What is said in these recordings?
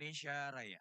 Indonesia Raya.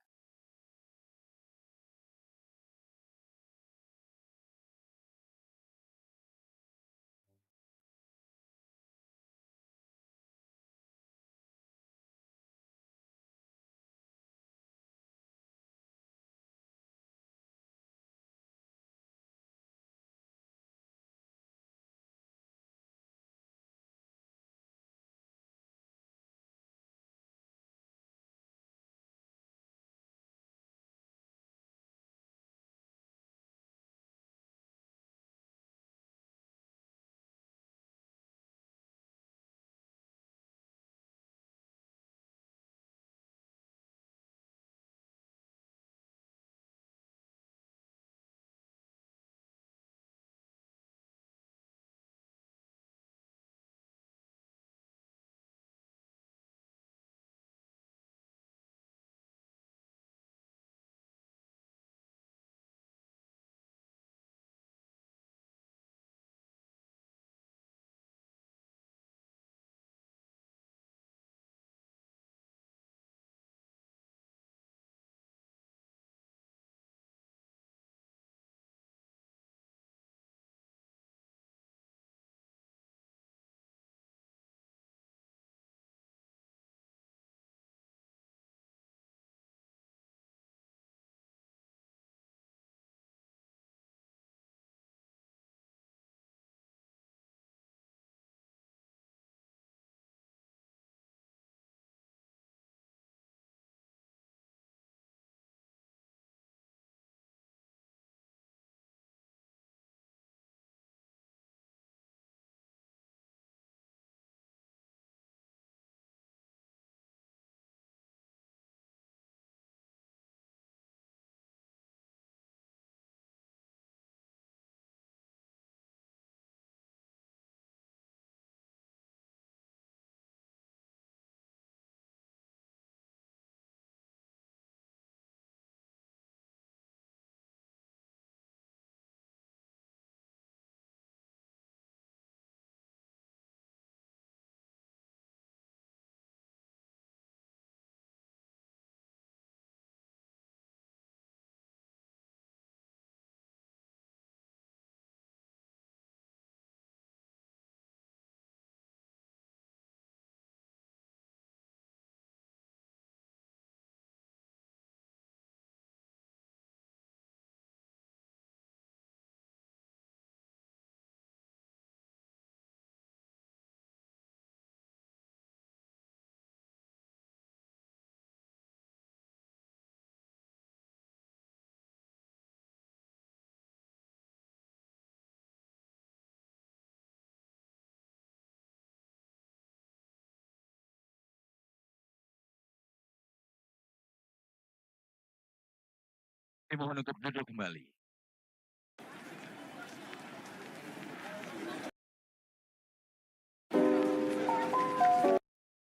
Mohon untuk duduk kembali.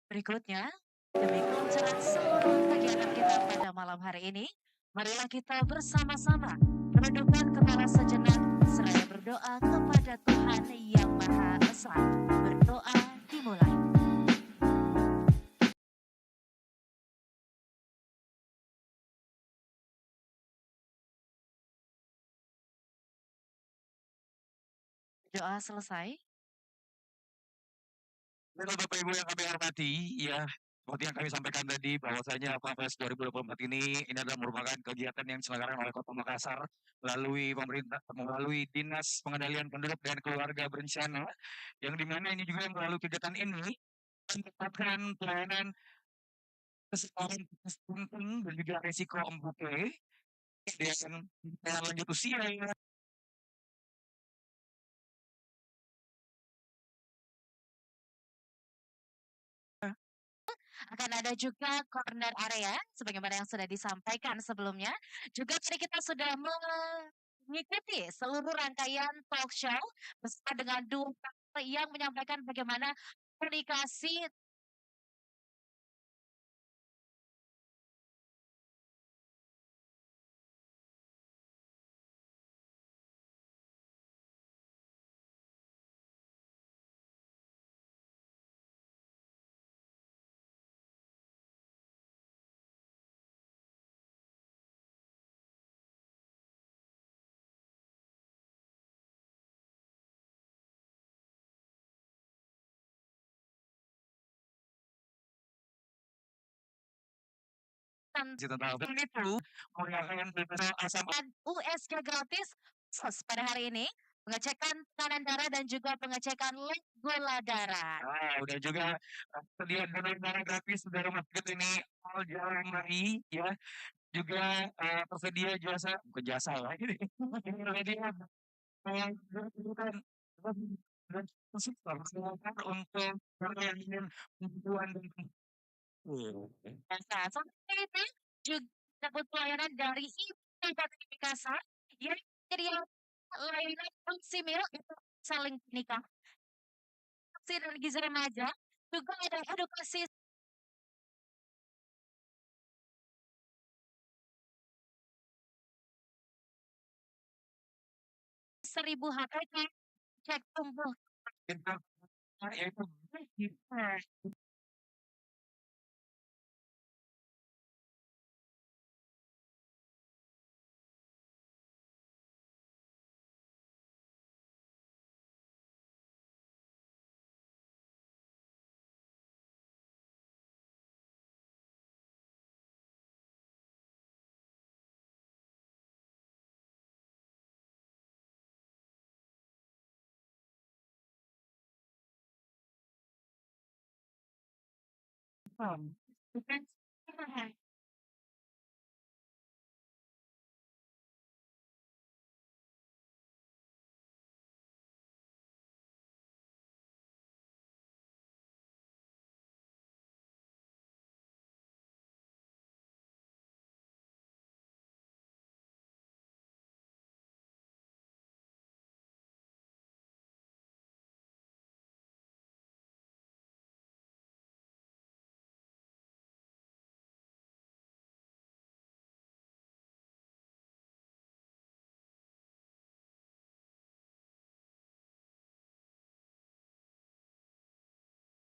Berikutnya, demi kelancaran seluruh kegiatan kita pada malam hari ini, marilah kita bersama-sama menundukkan kepala sejenak seraya berdoa kepada Tuhan Yang Maha Esa. Berdoa dimulai. Doa selesai. Bapak Ibu yang kami hormati, ya seperti yang kami sampaikan tadi bahwasanya Fapres 2024 ini adalah merupakan kegiatan yang diselenggarakan oleh Kota Makassar melalui Dinas Pengendalian Penduduk dan Keluarga Berencana, yang dimana ini juga melalui kegiatan ini mendapatkan pelayanan kesetaraan penting dan juga resiko embuke dan lanjut usia. Akan ada juga corner area, sebagaimana yang sudah disampaikan sebelumnya. Juga tadi kita sudah mengikuti seluruh rangkaian talk show bersama dengan dua yang menyampaikan bagaimana komunikasi tentang itu menggunakan asam dan USG gratis khusus pada hari ini, pengecekan tekanan darah dan juga pengecekan lab gula darah. udah juga sedia donor darah gratis dari rumah sakit ini Al Jalmari ya. Juga tersedia jasa bukan jasa ya ini tersedia bukan untuk yang ingin bantuan dan Nah, seperti itu juga dapat pelayanan dari Ibu Bupati Makassar yang menyediakan layanan konsimil itu saling nikah, vaksin dan gizi remaja, juga ada edukasi 1000 HPK, cek tumbuh. kita itu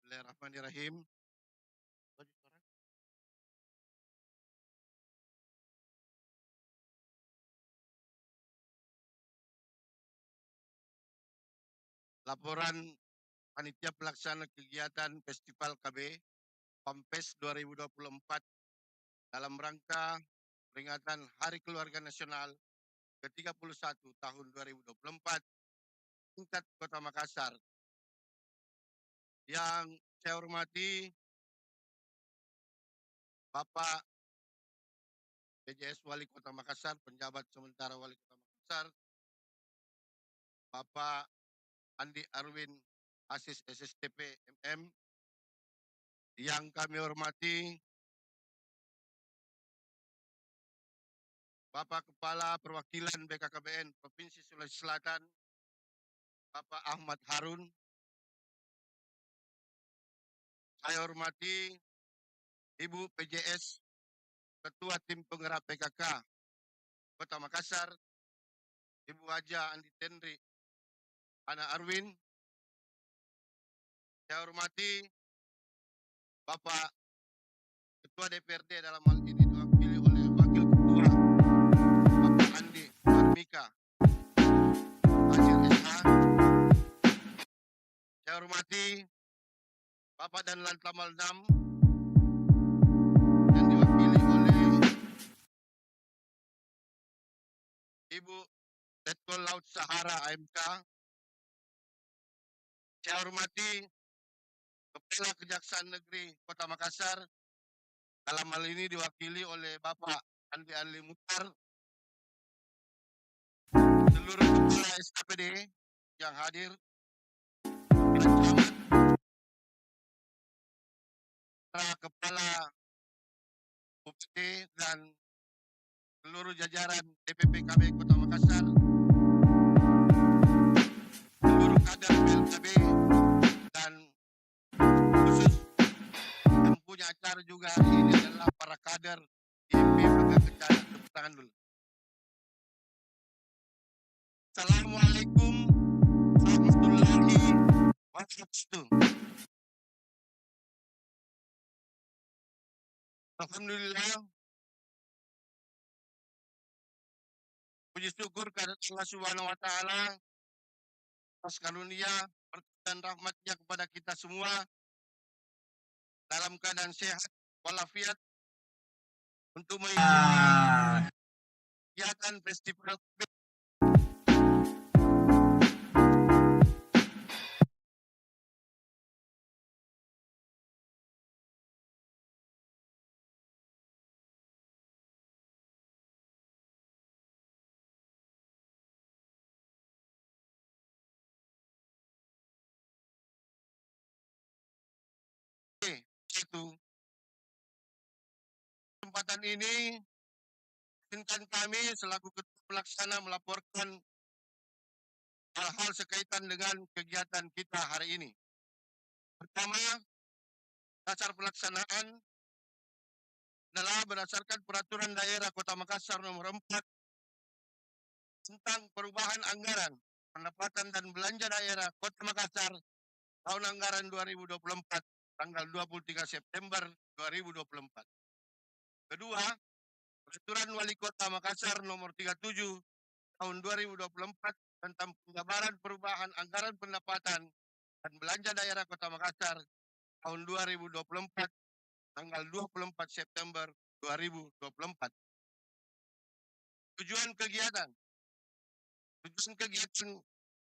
Bismillahirrahmanirrahim. Laporan panitia pelaksana kegiatan Festival KB PAMPES 2024 dalam rangka peringatan Hari Keluarga Nasional ke-31 tahun 2024 tingkat Kota Makassar. Yang saya hormati Bapak PJS Wali Kota Makassar, penjabat sementara Wali Kota Makassar, Bapak Andi Arwin Asis SSTP MM, yang kami hormati Bapak Kepala Perwakilan BKKBN Provinsi Sulawesi Selatan, Bapak Ahmad Harun. Saya hormati Ibu PJS Ketua Tim Penggerak PKK Kota Makassar, Ibu Haja Andi Tendri Ana Arwin. Saya hormati Bapak Ketua DPRD dalam hal ini diwakili oleh Wakil Ketua Bapak Andi Armika Hasil SH. Saya hormati Bapak dan Lantamal 6 yang diwakili oleh Ibu Letkol Laut Sahara AMK. Saya hormati Kepala Kejaksaan Negeri Kota Makassar, dalam hal ini diwakili oleh Bapak Andi Ali Mukhtar, seluruh kepala SKPD yang hadir, para kepala Bupati dan seluruh jajaran DPP KB Kota Makassar, seluruh kader PLKB, dan khusus yang punya acara juga hari ini adalah para kader IMB Bangga Kencana. Tepuk tangan dulu. Assalamualaikum warahmatullahi wabarakatuh. Alhamdulillah, puji syukur kehadirat Allah Subhanahu wa taala atas karunia dan rahmatnya kepada kita semua dalam keadaan sehat walafiat untuk mengikuti kegiatan festival itu. Kesempatan ini izinkan kami selaku ketua pelaksana melaporkan hal-hal sekaitan dengan kegiatan kita hari ini. Pertama, dasar pelaksanaan adalah berdasarkan peraturan daerah Kota Makassar nomor 4 tentang perubahan anggaran pendapatan dan belanja daerah Kota Makassar tahun anggaran 2024 tanggal 23 September 2024. Kedua, peraturan Wali Kota Makassar nomor 37 tahun 2024 tentang penjabaran perubahan anggaran pendapatan dan belanja daerah Kota Makassar tahun 2024 tanggal 24 September 2024. Tujuan kegiatan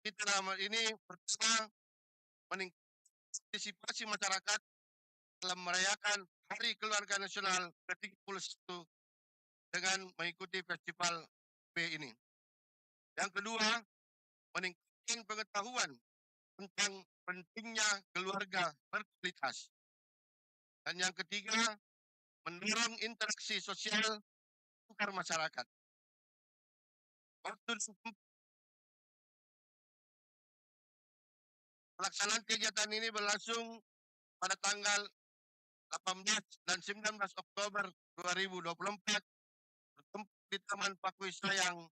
kita dalam hal ini pertama meningkatkan partisipasi masyarakat dalam merayakan Hari Keluarga Nasional ke-31 dengan mengikuti festival P ini. Yang kedua, meningkatkan pengetahuan tentang pentingnya keluarga berkualitas. Dan yang ketiga, mendorong interaksi sosial antar masyarakat. Waktu pelaksanaan kegiatan ini berlangsung pada tanggal 18 dan 19 Oktober 2024 bertempat di Taman Pakui Sayang,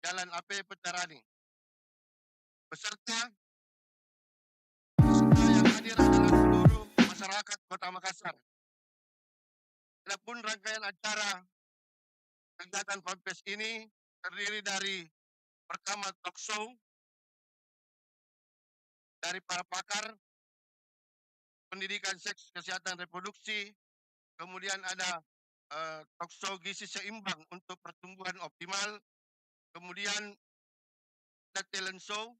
Jalan AP Petarani. Peserta yang hadir adalah seluruh masyarakat Kota Makassar. Adapun rangkaian acara kegiatan Fanfest ini terdiri dari pertama talk show dari para pakar pendidikan seks kesehatan reproduksi, kemudian ada talk show gizi seimbang untuk pertumbuhan optimal, kemudian ada talent show,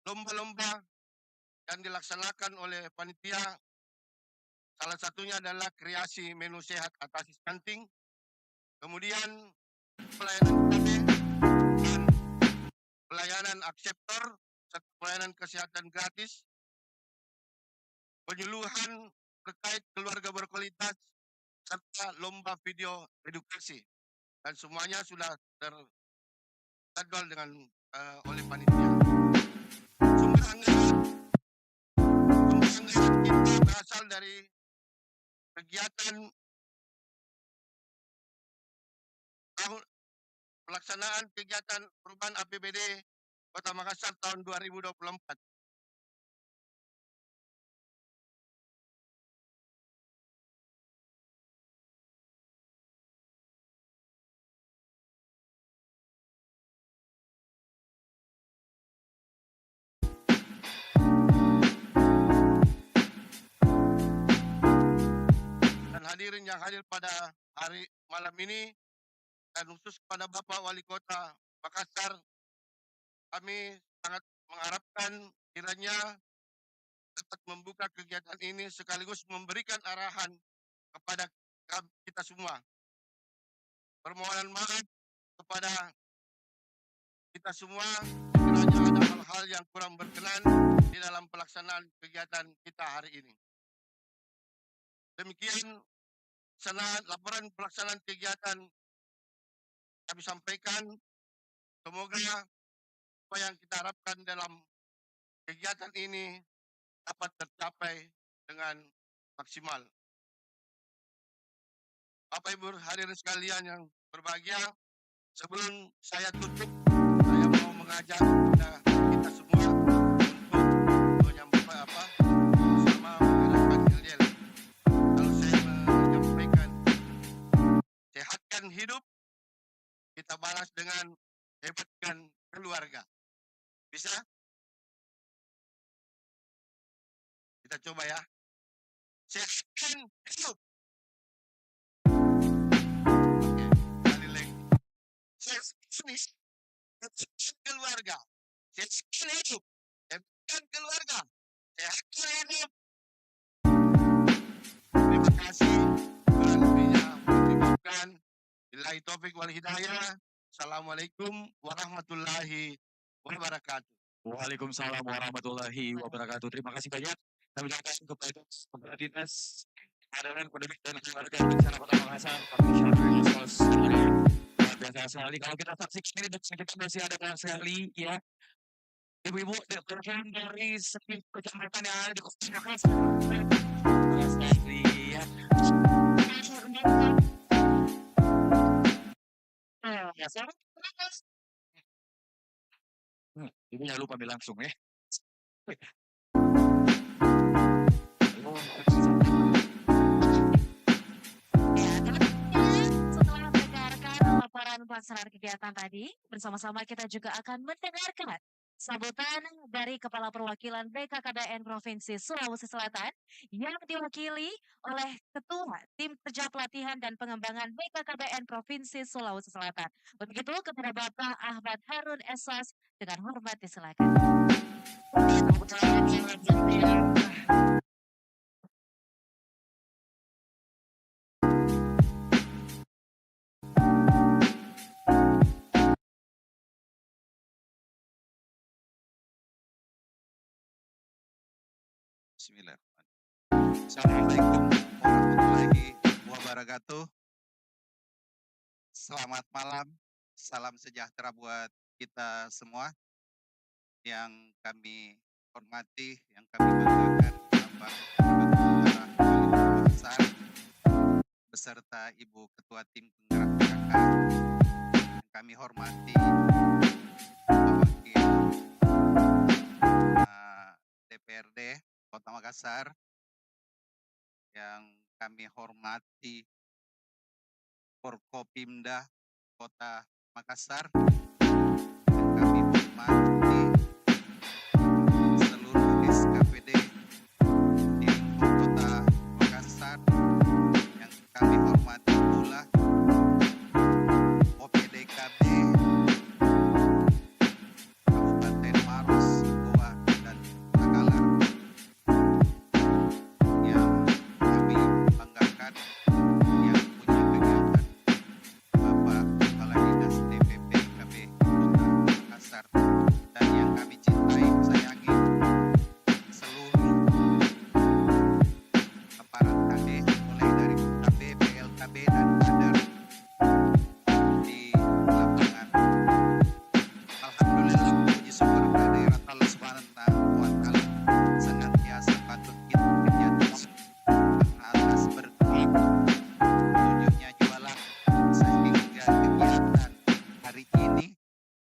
lomba-lomba yang dilaksanakan oleh panitia, salah satunya adalah kreasi menu sehat atasi stunting, kemudian pelayanan KB dan pelayanan akseptor serta pelayanan kesehatan gratis, penyuluhan terkait keluarga berkualitas, serta lomba video edukasi. Dan semuanya sudah terjadwal dengan oleh panitia. Sumber anggaran kita berasal dari kegiatan pelaksanaan kegiatan perubahan APBD Kota Makassar tahun 2024. Dan hadirin yang hadir pada hari malam ini dan khusus kepada Bapak Wali Kota Makassar, kami sangat mengharapkan kiranya dapat membuka kegiatan ini sekaligus memberikan arahan kepada kita semua. Permohonan maaf kepada kita semua kiranya ada hal-hal yang kurang berkenan di dalam pelaksanaan kegiatan kita hari ini. Demikian laporan pelaksanaan kegiatan kami sampaikan. Semoga apa yang kita harapkan dalam kegiatan ini dapat tercapai dengan maksimal. Bapak Ibu hadirin sekalian yang berbahagia, sebelum saya tutup, saya mau mengajak kita semua untuk menyampaikan bersama menggerakkan yel-yel. Kalau saya menyampaikan sehatkan hidup, kita balas dengan hebatkan keluarga. Bisa? Kita coba ya. Sehatkan hidup, kami sehatkan keluarga, sehatkan hidup, sehatkan keluarga, sehatkan hidup. Terima kasih. Kurang lebihnya mohon dimaafkan. Billahi taufik wal hidayah. Assalamualaikum warahmatullahi wabarakatuh. Waalaikumsalam warahmatullahi wabarakatuh. Terima kasih banyak. Kami ucapkan kepada dinas Pengendalian Pandemi dan Keluarga Bencana Kota Makassar, Pak Syafri Sos. Luar biasa sekali. Kalau kita saksikan ini dan kita masih ada banyak sekali ya ibu-ibu dari setiap kecamatan yang ada di Kota Makassar. Terima sekali ya. Ya, saya ini jangan lupa ambil langsung ya. Ya, tentunya setelah mendengarkan laporan pelaksanaan kegiatan tadi, bersama-sama kita juga akan mendengarkan sambutan dari Kepala Perwakilan BKKBN Provinsi Sulawesi Selatan yang diwakili oleh Ketua Tim Kerja Pelatihan dan Pengembangan BKKBN Provinsi Sulawesi Selatan. Untuk itu, kepada Bapak Ahmad Harun Esas dengan hormat disilakan. Bismillahirrahmanirrahim. Assalamualaikum warahmatullahi wabarakatuh. Selamat malam, salam sejahtera buat kita semua yang kami hormati, yang kami banggakan, Bapak Saudara Wali Kota Makassar, beserta Ibu Ketua Tim Penggerak PKK, yang kami hormati, Wakil DPRD Kota Makassar, yang kami hormati Forkopimda Kota Makassar, yang kami hormati seluruh SKPD di lingkup Kota Makassar, yang kami hormati pula OPDKB Kabupaten Maros, Goa, dan Takalar, yang kami banggakan yang punya kegiatan Bapak Kepala Dinas DPP KB Kota Makassar, dan yang kami cintai, sayangi seluruh aparat KD, mulai dari KB, PLKB, dan kader di lapangan. Alhamdulillah, puji syukur kehadirat Allah Subhanahu wa Ta'ala senantiasa patut kita puji karena atas berkat tunjuknya jualan sehingga kegiatan hari ini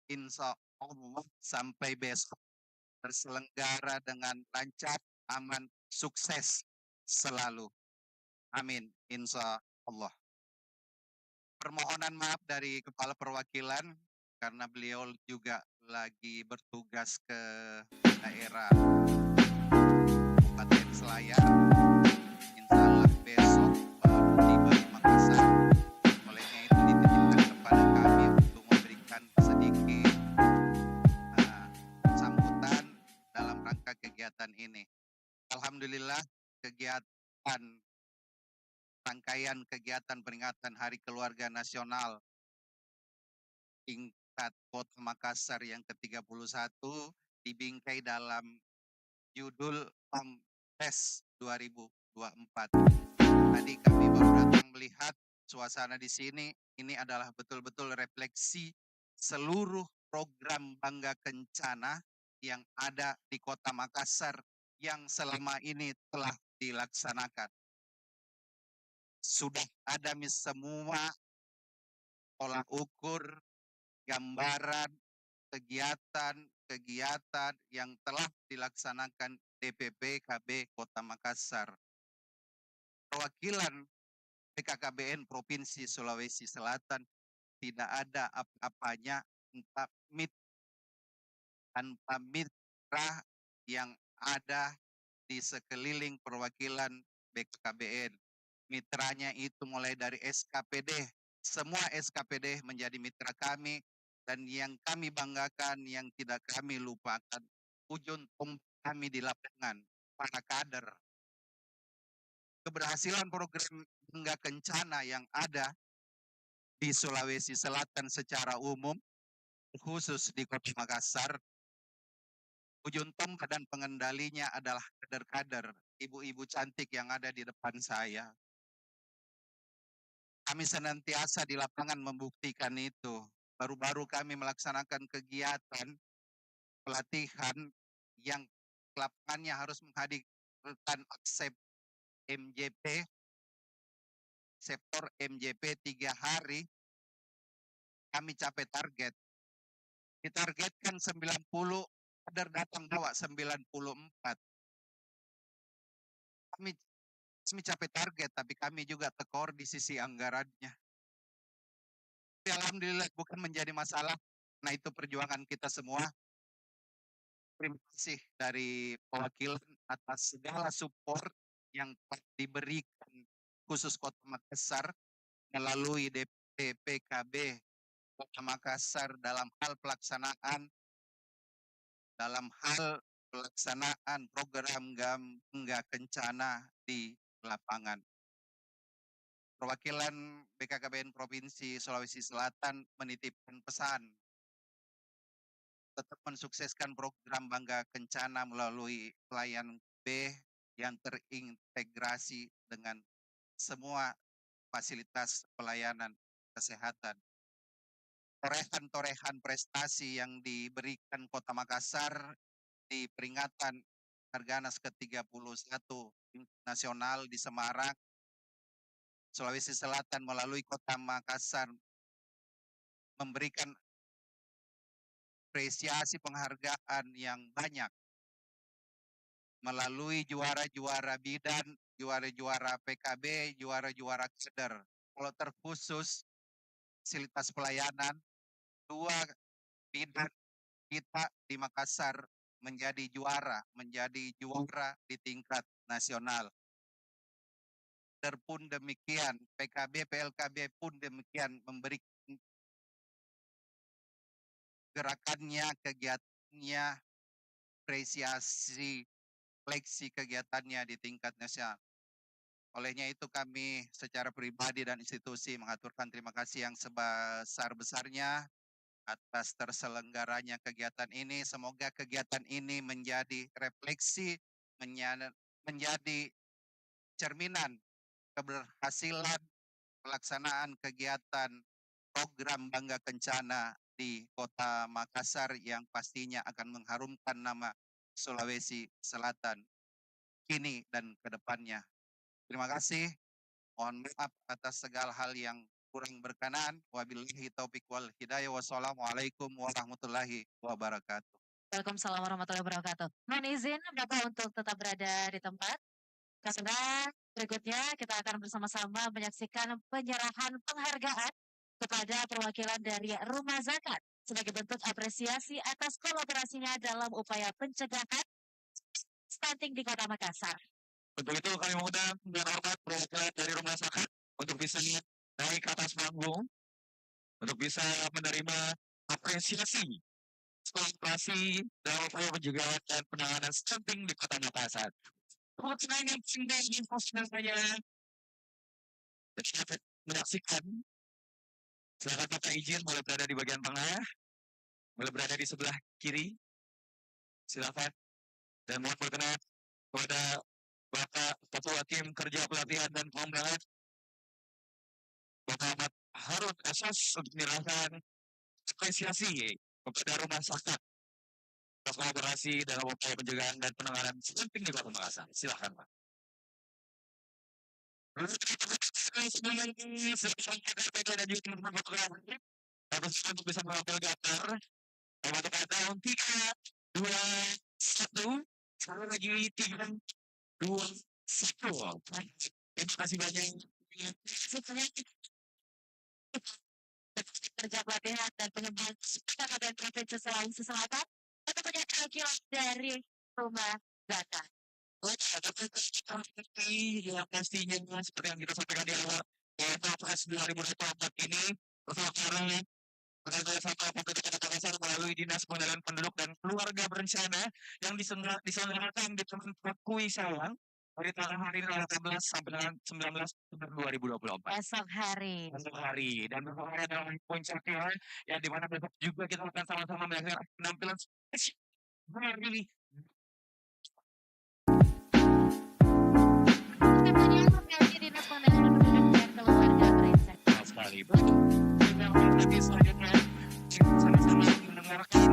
insya Allah sampai besok terselenggara dengan lancar, aman, sukses selalu. Amin, insya Allah. Permohonan maaf dari Kepala Perwakilan karena beliau juga lagi bertugas ke daerah Kabupaten Selayar. Insya Allah besok baru tiba di Makassar. Olehnya itu dititipkan kepada kami untuk memberikan sedikit sambutan dalam rangka kegiatan ini. Alhamdulillah, kegiatan rangkaian kegiatan peringatan Hari Keluarga Nasional tingkat Kota Makassar yang ke-31 dibingkai dalam judul PAMPES 2024. Tadi kami baru datang melihat suasana di sini. Ini adalah betul-betul refleksi seluruh program Bangga Kencana yang ada di Kota Makassar yang selama ini telah dilaksanakan. Sudah ada semua tolak ukur, gambaran, kegiatan yang telah dilaksanakan DPP KB Kota Makassar. Perwakilan BKKBN Provinsi Sulawesi Selatan tidak ada apa-apanya tanpa mitra yang ada di sekeliling perwakilan BKKBN. Mitranya itu mulai dari SKPD, semua SKPD menjadi mitra kami, dan yang kami banggakan, yang tidak kami lupakan, ujung tombak kami di lapangan, para kader. Keberhasilan program Bangga Kencana yang ada di Sulawesi Selatan secara umum, khusus di Kota Makassar, ujung tombak dan pengendalinya adalah kader-kader, ibu-ibu cantik yang ada di depan saya. Kami senantiasa di lapangan membuktikan itu. Baru-baru kami melaksanakan kegiatan pelatihan yang lapangannya harus menghadirkan aksep MJP, sektor MJP 3 hari, kami capai target. Ditargetkan 90, kader datang bawa 94. Kami capai target, tapi kami juga tekor di sisi anggarannya. Tapi alhamdulillah bukan menjadi masalah. Nah, itu perjuangan kita semua. Terima kasih dari perwakilan atas segala support yang telah diberikan khusus Kota Makassar melalui DPP PKB Kota Makassar dalam hal pelaksanaan program Bangga Kencana di lapangan. Perwakilan BKKBN Provinsi Sulawesi Selatan menitipkan pesan tetap mensukseskan program Bangga Kencana melalui pelayanan B yang terintegrasi dengan semua fasilitas pelayanan kesehatan. Torehan-torehan prestasi yang diberikan Kota Makassar di peringatan Harganas ke-31 nasional di Semarang, Sulawesi Selatan melalui Kota Makassar memberikan apresiasi penghargaan yang banyak melalui juara-juara bidan, juara-juara PKB, juara-juara kader. Kalau terkhusus fasilitas pelayanan, 2 bidan kita di Makassar menjadi juara di tingkat nasional. Kader pun demikian, PKB, PLKB pun demikian memberikan gerakannya, kegiatannya, apresiasi, seleksi kegiatannya di tingkat nasional. Olehnya itu kami secara pribadi dan institusi mengaturkan terima kasih yang sebesar-besarnya atas terselenggaranya kegiatan ini. Semoga kegiatan ini menjadi refleksi, menjadi cerminan keberhasilan pelaksanaan kegiatan program Bangga Kencana di Kota Makassar yang pastinya akan mengharumkan nama Sulawesi Selatan kini dan ke depannya. Terima kasih. Mohon maaf atas segala hal yang kurang berkenan. Wabillahi taufiq wal hidayah. Wassalamualaikum warahmatullahi wabarakatuh. Waalaikumsalam warahmatullahi wabarakatuh. Mohon izin Bapak untuk tetap berada di tempat. Karena berikutnya kita akan bersama-sama menyaksikan penyerahan penghargaan kepada perwakilan dari Rumah Zakat sebagai bentuk apresiasi atas kolaborasinya dalam upaya pencegahan stunting di Kota Makassar. Untuk itu kami mengundang dengan hormat perwakilan dari Rumah Zakat untuk bisa naik ke atas panggung untuk bisa menerima apresiasi kolaborasi dalam upaya pencegahan dan penanganan stunting di Kota Makassar. Perwakilan yang tinggal di posnya saya menyaksikan. Silakan Bapak izin boleh berada di bagian tengah, boleh berada di sebelah kiri. Silakan. Dan mohon berkenan kepada Bapak Ketua Tim Kerja Pelatihan dan Pengembangan Bapak Ahmad Harun Esos untuk menyerahkan apresiasi kepada Rumah Zakat atas kolaborasi dalam upaya pencegahan dan penanganan stunting di Kota Makassar. Silakan Pak. Untuk bisa mengambil gambar untuk tahun 3, 2, 1 sekali lagi 3, 2, 1. Terima kasih banyak. Kerja pelatihan dan pengembangan Kabupaten Provinsi Sulawesi Selatan untuk perwakilan dari Rumah Zakat. Yang pastinya seperti yang kita sampaikan di awal, Pilpres 2024 ini pertama kali Kerjasama Pemerintah Kota Makassar melalui Dinas Pengendalian Penduduk dan Keluarga Berencana yang diselenggarakan di tempat Kui Sawang dari tanggal hari 18 sampai dengan 19 Oktober 2024. Esok hari. Esok hari dan berpengalaman dalam puncaknya ya di mana besok juga kita akan sama-sama menyaksikan penampilan spesial dari Kemudian PLT Dinas Pengendalian Penduduk dan Keluarga Berencana. sekali. Kita nanti selanjutnya sama-sama mendengarkan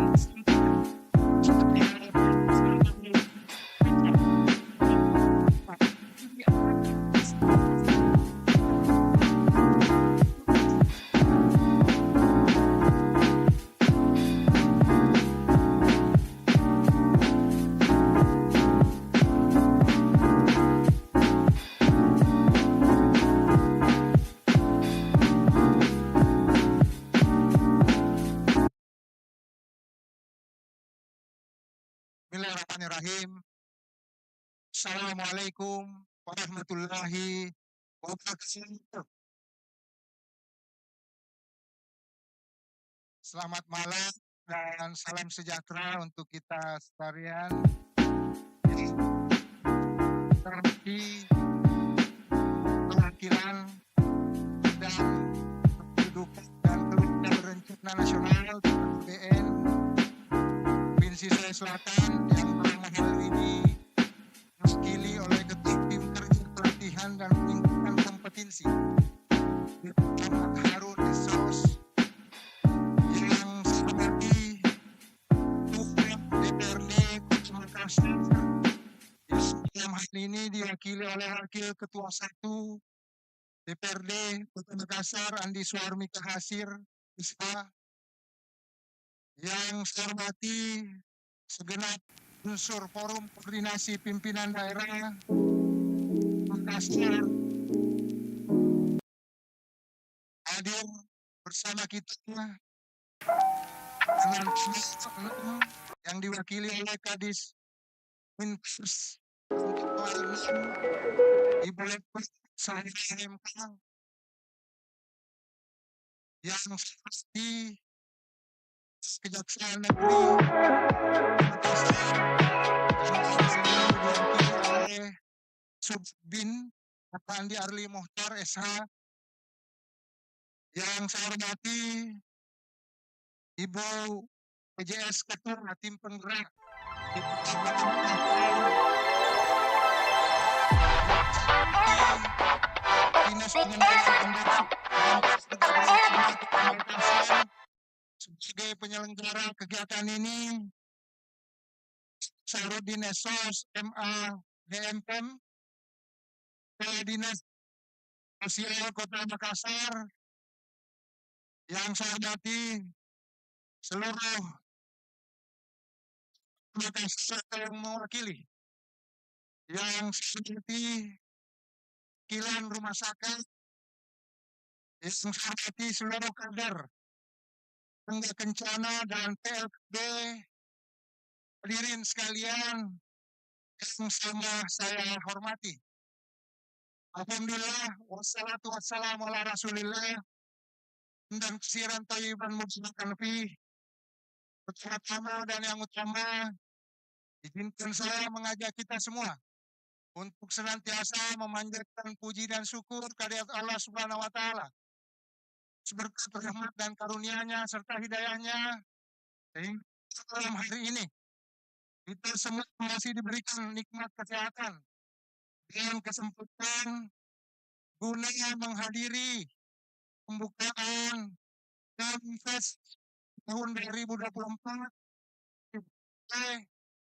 Bismillahirrahmanirrahim. Assalamualaikum warahmatullahi wabarakatuh. Selamat malam dan salam sejahtera untuk kita sekalian. Terhormati perwakilan dan kependudukan dan keluarga berencana nasional BN Provinsi Sulawesi Selatan yang dalam hal ini diwakili oleh Ketua Tim Kerja Pelatihan dan Peningkatan Kompetensi Muhammad Harun Esos, yang saya hormati Ketua DPRD Kota Makassar yang dalam hal ini diwakili oleh Wakil Ketua 1 DPRD Kota Makassar Andi Suarmika Hasir SH, yang saya hormati segenap unsur forum koordinasi pimpinan daerah Makassar hadir bersama kita dengan tim yang diwakili oleh Kadis Minfus Ibu Lekpes saya MK, yang pasti Kejaksaan Negeri Makassar yang diwakili oleh Subbin Bapak Andi Arli Mohtar SH, yang saya hormati Ibu PJS Ketua Tim Penggerak Dinas Pengendalian Penduduk dan Keluarga Berencana sebagai penyelenggara kegiatan ini. Sarudin Esos MA DMPM, Kepala Dinas Sosial Kota Makassar, yang saya hormati seluruh Makassar yang mewakili, yang seperti wakilan rumah sakit, yang saya hormati seluruh kader Tangga Kencana dan PLKB, hadirin sekalian yang sama saya hormati. Alhamdulillah, wassalatu wassalamu ala rasulillah, dan kesiran thayyiban mubarakan fi. Pertama dan yang utama, izinkan saya mengajak kita semua untuk senantiasa memanjatkan puji dan syukur kehadirat Allah Subhanahu wa Ta'ala, berkat rahmat dan karunia-Nya serta hidayahnya, sehingga dalam hari ini kita semua masih diberikan nikmat kesehatan dan kesempatan guna menghadiri pembukaan Fest tahun 2024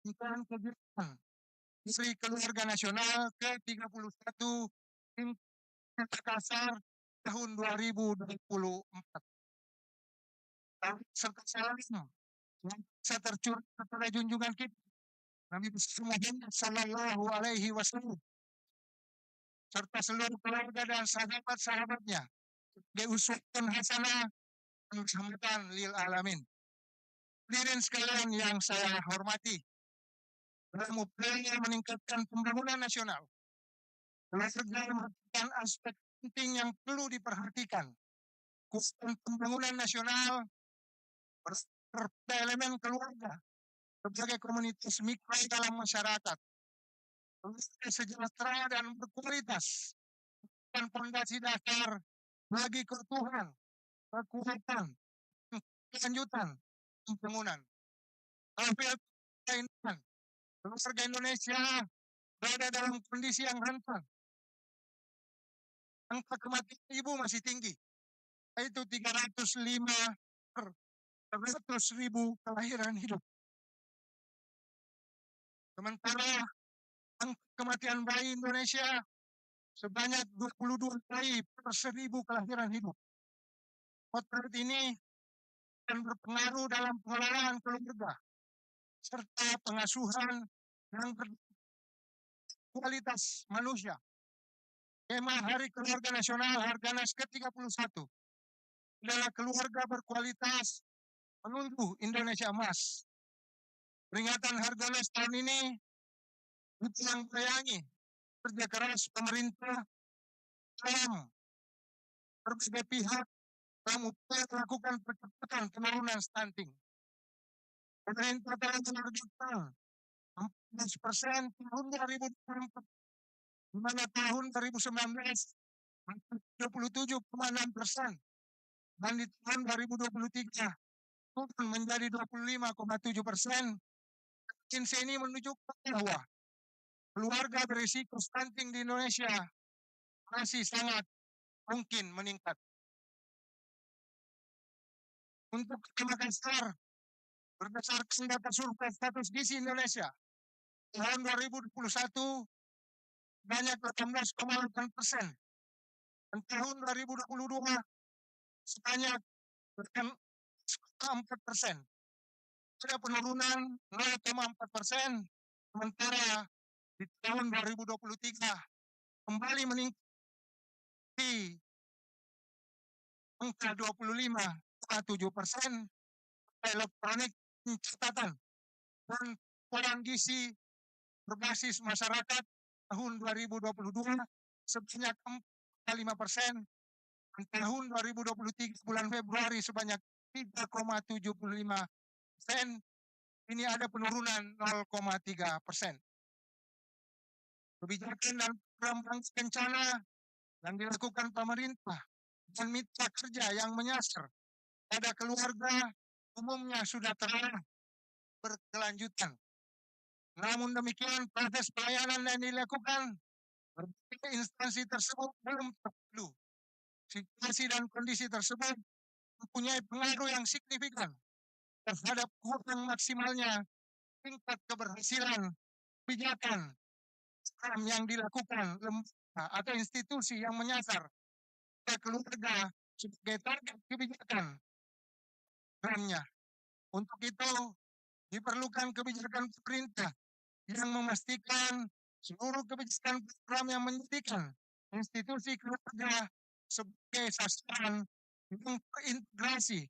tentang kegiatan Hari Keluarga Nasional ke-31 Makassar tahun 2024. Serta salam yang saya tercurah kepada junjungan kita Nabi Muhammad Sallallahu Alaihi Wasallam serta seluruh keluarga dan sahabat-sahabatnya sebagai uswatun hasanah dan rahmatan lil alamin. Hadirin sekalian yang saya hormati, dalam upaya meningkatkan pembangunan nasional, keluarga merupakan aspek penting yang perlu diperhatikan. Kekuatan pembangunan nasional Serta elemen keluarga sebagai komunitas mikro dalam masyarakat. Keluarga sejahtera dan berkualitas dan fondasi dasar bagi keutuhan, kekuatan, kelanjutan, pembangunan. Hampir keluarga Indonesia berada dalam kondisi yang rentan. Angka kematian ibu masih tinggi, yaitu 305 per 100.000 kelahiran hidup. Sementara angka kematian bayi Indonesia sebanyak 22 bayi per 1.000 kelahiran hidup. Potret ini akan berpengaruh dalam pengelolaan keluarga serta pengasuhan yang berkualitas manusia. Tema Hari Keluarga Nasional Harganas ke-31 adalah keluarga berkualitas menuju Indonesia Emas. Peringatan Harganas tahun ini yang bayangi kerja keras pemerintah dalam berbagai pihak dalam upaya melakukan percepatan penurunan stunting. Pemerintah telah menargetkan 14% tahun 2024, di mana tahun 2019 27,6% dan di tahun 2023 turun menjadi 25,7%. McKinsey ini menunjukkan bahwa keluarga berisiko stunting di Indonesia masih sangat mungkin meningkat. Untuk Kota Makassar, berdasarkan data survei status gizi Indonesia tahun 2021 banyak 18,8%, dan tahun 2022 sebanyak 4%. Ada penurunan 0,4%, sementara di tahun 2023 kembali meningkat angka 25,7%. Elektronik pencatatan dan laporan gizi berbasis masyarakat tahun 2022 sebanyak 4,5%, dan tahun 2023 bulan Februari sebanyak 3,75%. Ini ada penurunan 0,3%. Kebijakan dan program bangsa kencana yang dilakukan pemerintah dan mitra kerja yang menyasar pada keluarga umumnya sudah terarah berkelanjutan. Namun demikian, proses pelayanan yang dilakukan berbagai instansi tersebut belum terpadu. Situasi dan kondisi tersebut mempunyai pengaruh yang signifikan terhadap kurang maksimalnya tingkat keberhasilan kebijakan yang dilakukan lembaga atau institusi yang menyasar pada keluarga sebagai target kebijakan programnya. Untuk itu diperlukan kebijakan pemerintah yang memastikan seluruh kebijakan program yang menjadikan institusi keluarga sebagai sasaran yang terintegrasi,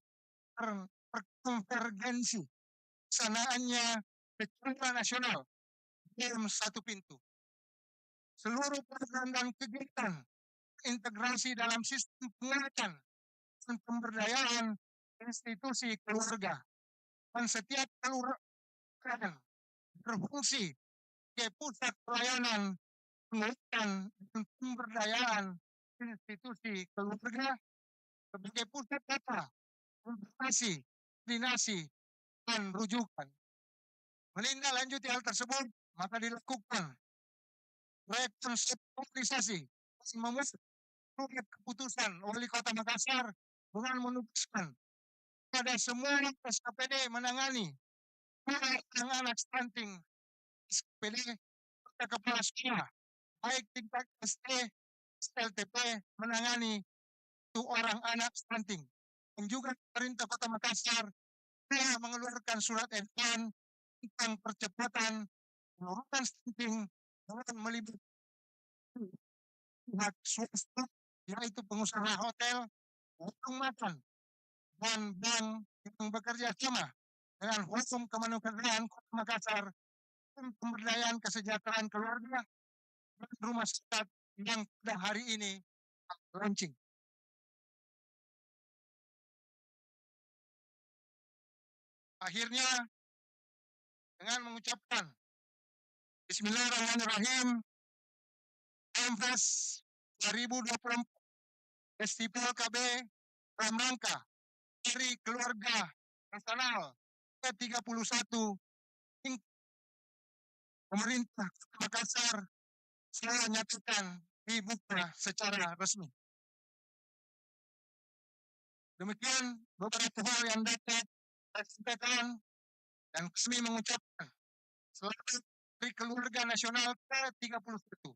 terkonvergensi pesanaannya secara nasional dalam satu pintu. Seluruh program dan kegiatan integrasi dalam sistem penguatan dan pemberdayaan institusi keluarga, dan setiap kelurahan berfungsi sebagai pusat pelayanan penguatan dan pemberdayaan institusi keluarga sebagai pusat data, informasi, koordinasi, dan rujukan. Menindaklanjuti hal tersebut, maka dilakukan rekonseptualisasi membuat keputusan Wali Kota Makassar dengan menugaskan pada semua SKPD menangani anak stunting. SKPD pada kepala sekolah baik tingkat SD, LTP menangani 1 orang anak stunting. Dan juga pemerintah Kota Makassar telah mengeluarkan surat edaran tentang percepatan penurunan stunting dengan melibatkan pihak swasta, yaitu pengusaha hotel, warung makan, dan bank yang bekerja sama dengan Forum Kemanusiaan Kota Makassar untuk pemberdayaan kesejahteraan keluarga dan rumah sakit yang pada hari ini launching. Akhirnya dengan mengucapkan Bismillahirrahmanirrahim, Fest 2024 Festival KB dalam rangka Hari Keluarga Nasional ke-31 pemerintah Kota Makassar saya nyatakan dibuka secara resmi. Demikian beberapa hal yang dapat saya sampaikan dan kami mengucapkan selamat Hari Keluarga Nasional ke-31.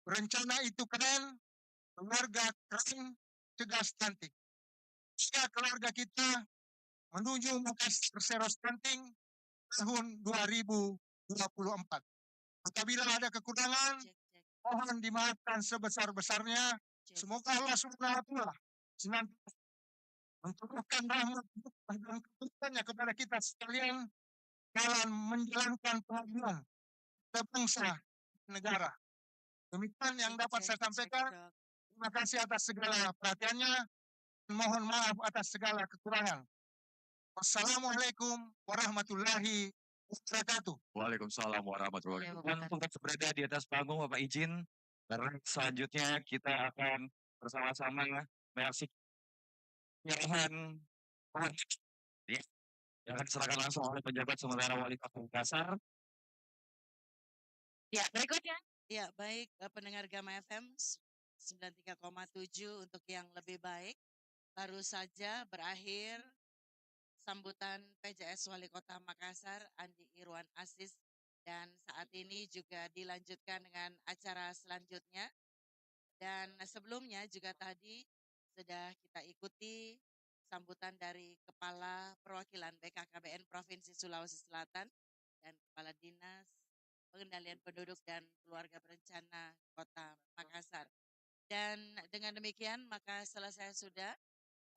Rencana itu keren, keluarga keren, cerdas cantik. Usia keluarga kita menuju Makassar Sero Stunting tahun 2024. Apabila ada kekurangan, mohon dimaafkan sebesar-besarnya. Semoga Allah Subhanahu wa Ta'ala senantiasa mencurahkan rahmat dan kebaikannya kepada kita sekalian dalam menjalankan pengabdian ke bangsa negara. Demikian yang dapat saya sampaikan. Terima kasih atas segala perhatiannya. Mohon maaf atas segala kekurangan. Wassalamualaikum warahmatullahi wabarakatuh. Waalaikumsalam warahmatullahi Ya, wabarakatuh. Untuk berada di atas panggung, Bapak izin, karena selanjutnya kita akan bersama-sama menyaksikan penyerahan ya, yang akan diserahkan langsung oleh penjabat sementara Wali Kota Makassar. Ya, berikutnya. Ya, baik pendengar Gama FM 93,7 untuk yang lebih baik. Baru saja berakhir sambutan PJS Wali Kota Makassar Andi Irwan Aziz dan saat ini juga dilanjutkan dengan acara selanjutnya. Dan sebelumnya juga tadi sudah kita ikuti sambutan dari Kepala Perwakilan BKKBN Provinsi Sulawesi Selatan dan Kepala Dinas Pengendalian Penduduk dan Keluarga Berencana Kota Makassar. Dan dengan demikian maka selesai sudah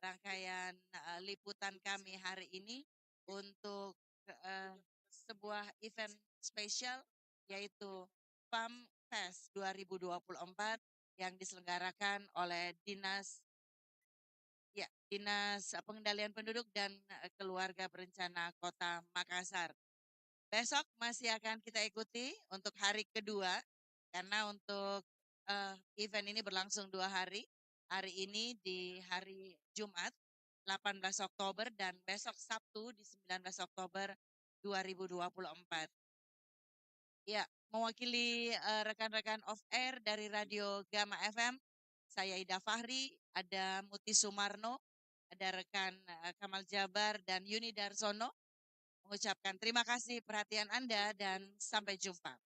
rangkaian liputan kami hari ini untuk sebuah event spesial yaitu PAM Fest 2024 yang diselenggarakan oleh Dinas Pengendalian Penduduk dan Keluarga Berencana Kota Makassar. Besok masih akan kita ikuti untuk hari kedua karena untuk event ini berlangsung 2 hari. Hari ini di hari Jumat 18 Oktober dan besok Sabtu di 19 Oktober 2024. Ya, mewakili rekan-rekan off air dari Radio Gama FM, saya Ida Fahri, ada Muti Sumarno, ada rekan Kamal Jabar dan Yuni Darsono. Mengucapkan terima kasih perhatian Anda dan sampai jumpa.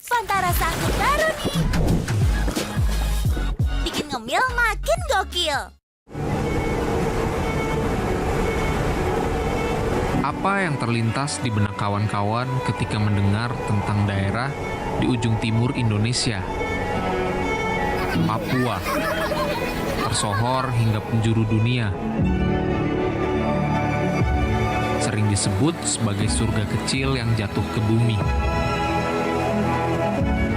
Fanta rasa anggur baru nih. Bikin ngemil makin gokil. Apa yang terlintas di benak kawan-kawan ketika mendengar tentang daerah di ujung timur Indonesia? Papua, tersohor hingga penjuru dunia. Sering disebut sebagai surga kecil yang jatuh ke bumi.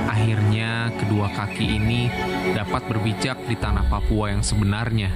Akhirnya, kedua kaki ini dapat berpijak di tanah Papua yang sebenarnya.